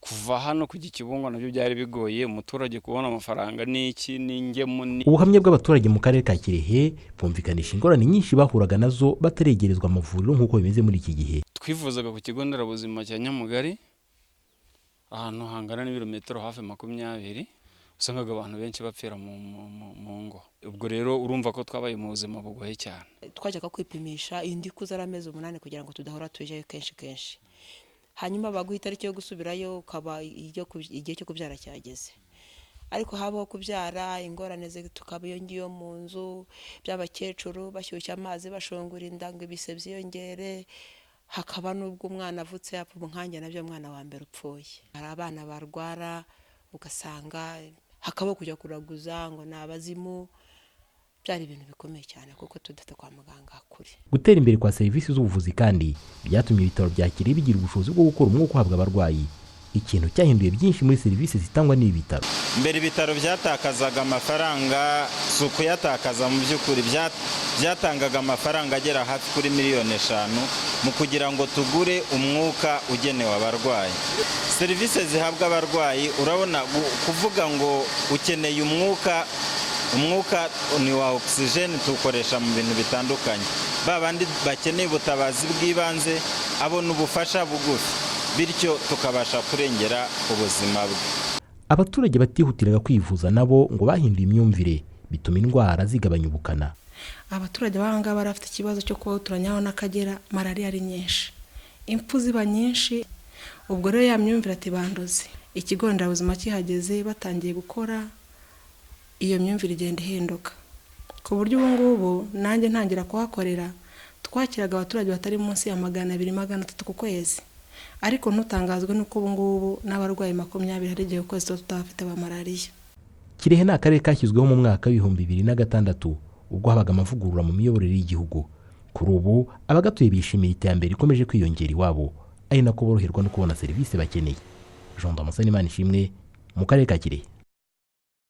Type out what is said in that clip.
kuva hano kujya Kibungo nabyo byari bigoye, umuturage kubona amafaranga n'iki n'ingemu ni. Ubuhamya bw'abaturage mu karere ka Kirehe bumvikanisha ingorane nyinshi bahuraga nazo bataregerezwa amavuriro nk'uko bimeze muri iki gihe. Twivuzaga ku kigo nderabuzima cya Nyamugari ahantu hangana n'ibirometero hafi 20, usangaga abantu benshi bapfira mu ngo. Ubwo rero urumva ko twabaye mu buzima bugoye cyane. Twajyaga kwipimisha indi kuzara amezi 8 kugira ngo tudahora tuje kenshi. Hanyuma baguha itariki yo gusubirayo ukaba igihe cyo kubyara cyageze. Ariko habaho kubyara ingorane tukabayo ngiyo mu nzu by'abakecuru bashyushya amazi bashongura indango ibise byiyongere, hakaba nubwo umwana avutse yapfa nkanjye nabyo umwana wa mbere upfuye. Hari abana barwara ugasanga hakaba kujya kuraguza ngo nabazimu. Byari ibintu bikomeye cyane kuko tudafite kwa muganga kuri. Gutera imbere kwa serivisi z'ubuvuzi kandi byatumye ibitaro bya Kirehe bigira ubushobozi bwo gukora umwuka uhabwa abarwayi, ikintu cyahinduye byinshi muri serivisi zitangwa n'ibi bitaro. Mbere ibitaro byatakazaga amafaranga, suku yatakaza mu by'ukuri byatangaga amafaranga agera hafi kuri miliyoni 5 mu kugira ngo tugure umwuka ugenewe abarwayi. Serivisi zihabwa abarwayi urabona kuvuga ngo ukeneye umwuka ni wa oxygen tukoresha mu bintu bitandukanye. Babandi bakeneye ubutabazi bw'ibanze abona ubufasha bugufi, bityo tukabasha kurengera ubuzima bwe. Abaturage batihutiraga kwivuza nabo ngo bahinduye imyumvire bituma indwara zigabanya ubukana. Abaturage bahanga barafite ikibazo cyo kuba turanyaho n'Akagera malaria ari nyinshi, impfu ziba nyinshi. Ubwo rero ya myumvire ati bandoze. Ikigo nderabuzima kihageze batangiye gukora, iyo myumvire igenda ihinduka ku buryo ubu ngubu nanjye ntangira kuhakorera twakiraga abaturage batari munsi ya 200-300 ku kwezi, ariko ntutangazwe nuko ubu ngubu n'abarwayi 20 hari igihe ukwezi tutafite ba malaria. Kirehe ni akarere kashyizweho mu mwaka w'2006 ubwo habaga amavugurura mu miyoborere y'igihugu. Kuri ubu abagatuye bishimiye iterambere ikomeje kwiyongera iwabo, ari nako boroherwa no kubona serivisi bakeneye. Jean Damascene Manishimwe mu karere ka Kirehe.